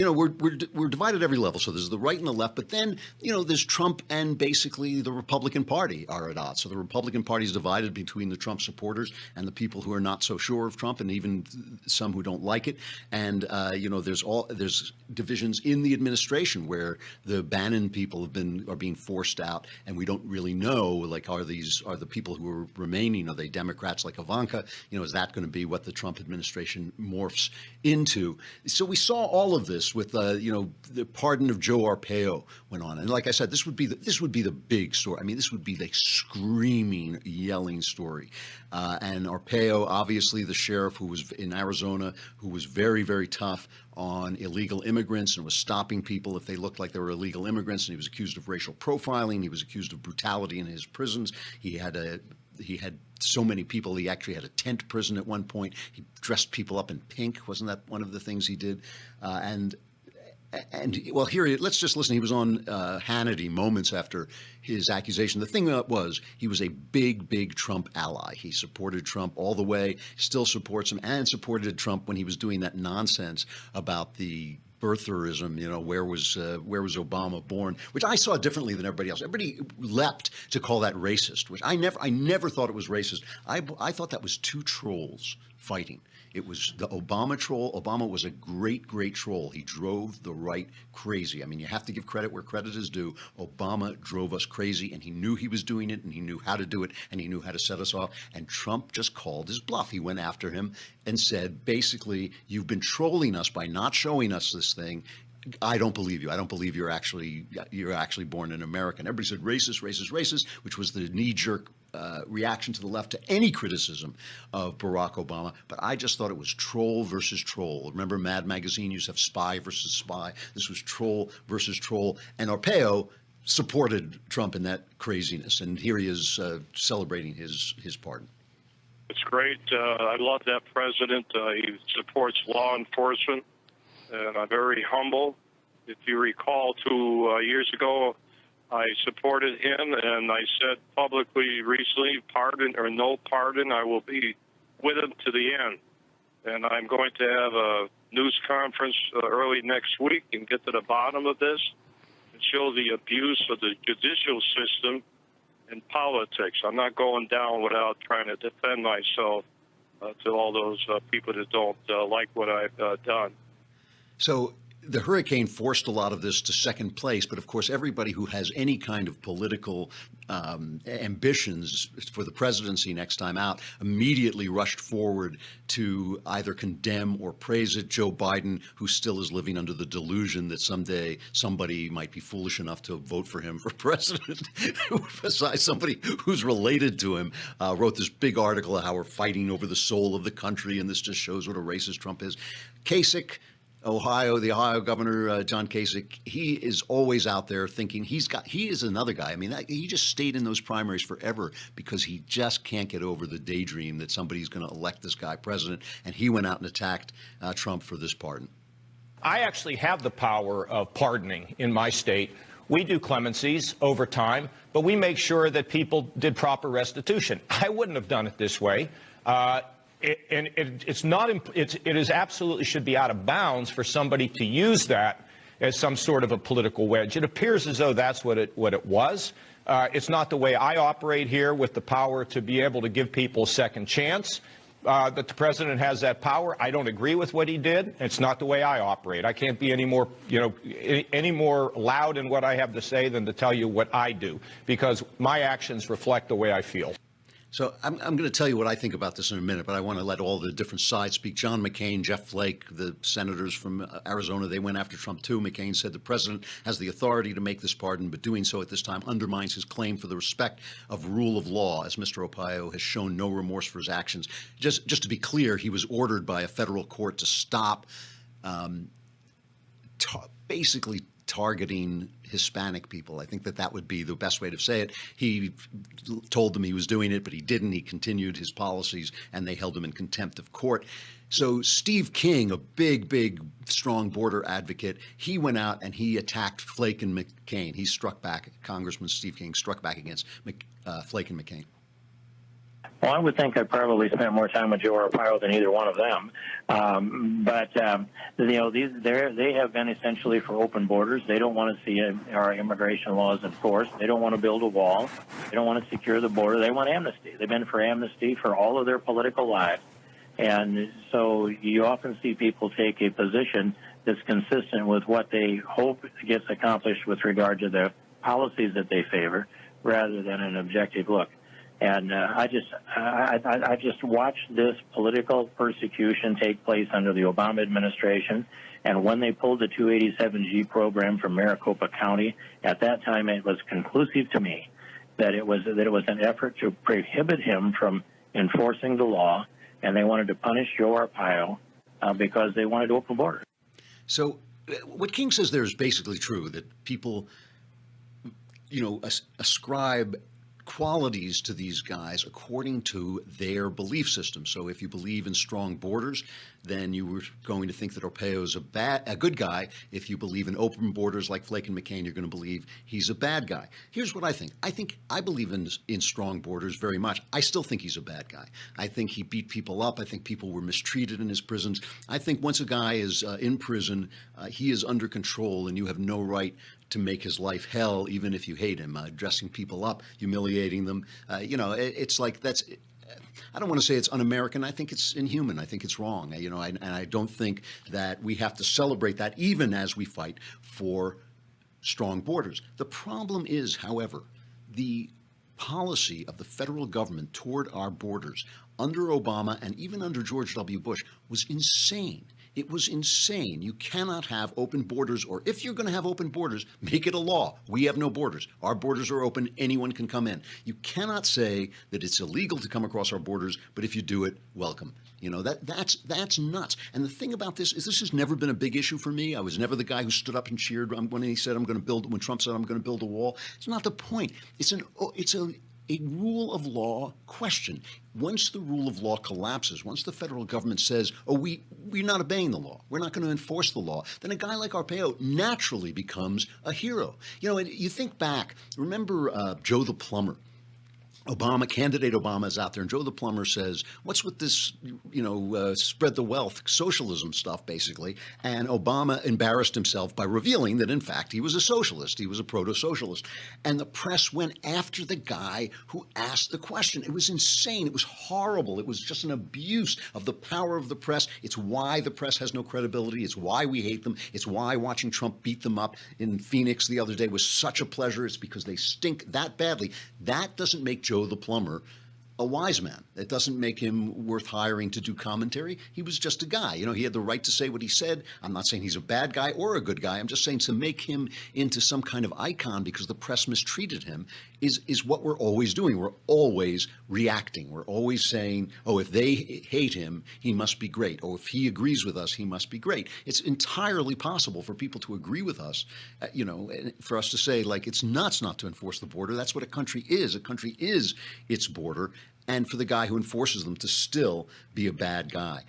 We're divided at every level. So there's the right and the left, but then, there's Trump and basically the Republican Party are at odds. So the Republican Party is divided between the Trump supporters and the people who are not so sure of Trump, and even some who don't like it. And, there's divisions in the administration where the Bannon people are being forced out, and we don't really know, like, are the people who are remaining, are they Democrats like Ivanka? Is that going to be what the Trump administration morphs into? So we saw all of this with the pardon of Joe Arpaio went on, and like I said, this would be the big story. I mean, this would be the screaming, yelling story. And Arpaio, obviously the sheriff who was in Arizona, who was very, very tough on illegal immigrants and was stopping people if they looked like they were illegal immigrants, and he was accused of racial profiling. He was accused of brutality in his prisons. He had so many people. He actually had a tent prison at one point. He dressed people up in pink. Wasn't that one of the things he did? Well, let's just listen. He was on Hannity moments after his accusation. The thing was, he was a big, big Trump ally. He supported Trump all the way, still supports him, and supported Trump when he was doing that nonsense about the birtherism, where was Obama born, which I saw differently than everybody else. Everybody leapt to call that racist, which I never thought it was racist. I thought that was two trolls fighting. It was the Obama troll. Obama was a great, great troll. He drove the right crazy. I mean, you have to give credit where credit is due. Obama drove us crazy, and he knew he was doing it, and he knew how to do it, and he knew how to set us off. And Trump just called his bluff. He went after him and said, basically, you've been trolling us by not showing us this thing. I don't believe you. I don't believe you're actually born in America. And everybody said racist, racist, racist, which was the knee-jerk reaction to the left to any criticism of Barack Obama. But I just thought it was troll versus troll. Remember, Mad Magazine used to have spy versus spy. This was troll versus troll. And Arpaio supported Trump in that craziness. And here he is celebrating his pardon. It's great. I love that president. He supports law enforcement. And I'm very humble. If you recall, 2 years ago, I supported him, and I said publicly recently, pardon or no pardon, I will be with him to the end. And I'm going to have a news conference early next week and get to the bottom of this and show the abuse of the judicial system in politics. I'm not going down without trying to defend myself to all those people that don't like what I've done. So the hurricane forced a lot of this to second place. But of course, everybody who has any kind of political ambitions for the presidency next time out immediately rushed forward to either condemn or praise it. Joe Biden, who still is living under the delusion that someday somebody might be foolish enough to vote for him for president, besides somebody who's related to him, wrote this big article of how we're fighting over the soul of the country. And this just shows what a racist Trump is. Kasich, the Ohio governor, John Kasich, he is always out there thinking he is another guy. I mean, he just stayed in those primaries forever because he just can't get over the daydream that somebody's going to elect this guy president. And he went out and attacked Trump for this pardon. I actually have the power of pardoning in my state. We do clemencies over time, but we make sure that people did proper restitution. I wouldn't have done it this way. It is absolutely should be out of bounds for somebody to use that as some sort of a political wedge. It appears as though that's what it was. It's not the way I operate here, with the power to be able to give people a second chance. That the president has that power. I don't agree with what he did. It's not the way I operate. I can't be any more loud in what I have to say than to tell you what I do, because my actions reflect the way I feel. So I'm going to tell you what I think about this in a minute, but I want to let all the different sides speak. John McCain, Jeff Flake, the senators from Arizona, they went after Trump too. McCain said the president has the authority to make this pardon, but doing so at this time undermines his claim for the respect of rule of law, as Mr. Arpaio has shown no remorse for his actions. Just to be clear, he was ordered by a federal court to stop basically targeting Hispanic people. I think that would be the best way to say it. He told them he was doing it, but he didn't. He continued his policies, and they held him in contempt of court. So Steve King, a big, big, strong border advocate, he went out and he attacked Flake and McCain. He struck back. Congressman Steve King struck back against Flake and McCain. Well, I would think I probably spent more time with Joe Arpaio than either one of them. They have been essentially for open borders. They don't want to see our immigration laws enforced. They don't want to build a wall. They don't want to secure the border. They want amnesty. They've been for amnesty for all of their political lives. And so you often see people take a position that's consistent with what they hope gets accomplished with regard to the policies that they favor, rather than an objective look. And I just watched this political persecution take place under the Obama administration. And when they pulled the 287G program from Maricopa County, at that time it was conclusive to me that it was an effort to prohibit him from enforcing the law, and they wanted to punish Joe Arpaio because they wanted to open borders. So what King says there is basically true, that people, ascribe qualities to these guys according to their belief system. So if you believe in strong borders, then you were going to think that Arpaio is a good guy. If you believe in open borders like Flake and McCain, you're going to believe he's a bad guy. Here's what I think. I believe in strong borders very much. I still think he's a bad guy. I think he beat people up. I think people were mistreated in his prisons. I think once a guy is in prison, he is under control, and you have no right to make his life hell, even if you hate him, dressing people up, humiliating them. It's like that's. I don't want to say it's un-American. I think it's inhuman. I think it's wrong. And I don't think that we have to celebrate that, even as we fight for strong borders. The problem is, however, the policy of the federal government toward our borders under Obama and even under George W. Bush was insane. It was insane. You cannot have open borders, or if you're going to have open borders, make it a law. We have no borders. Our borders are open. Anyone can come in. You cannot say that it's illegal to come across our borders, but if you do it, welcome. That's nuts. And the thing about this is this has never been a big issue for me. I was never the guy who stood up and cheered when Trump said I'm going to build a wall. It's not the point. It's a rule of law question. Once the rule of law collapses, once the federal government says, we're not obeying the law, we're not going to enforce the law, then a guy like Arpaio naturally becomes a hero. You think back, remember Joe the plumber? Candidate Obama is out there, and Joe the plumber says, what's with this, spread the wealth, socialism stuff, basically. And Obama embarrassed himself by revealing that, in fact, he was a socialist. He was a proto-socialist. And the press went after the guy who asked the question. It was insane. It was horrible. It was just an abuse of the power of the press. It's why the press has no credibility. It's why we hate them. It's why watching Trump beat them up in Phoenix the other day was such a pleasure. It's because they stink that badly. That doesn't make Joe the plumber a wise man. It doesn't make him worth hiring to do commentary. He was just a guy. He had the right to say what he said. I'm not saying he's a bad guy or a good guy. I'm just saying to make him into some kind of icon because the press mistreated him is what we're always doing. We're always reacting. We're always saying, if they hate him, he must be great. Or if he agrees with us, he must be great. It's entirely possible for people to agree with us, for us to say, it's nuts not to enforce the border. That's what a country is. A country is its border. And for the guy who enforces them to still be a bad guy.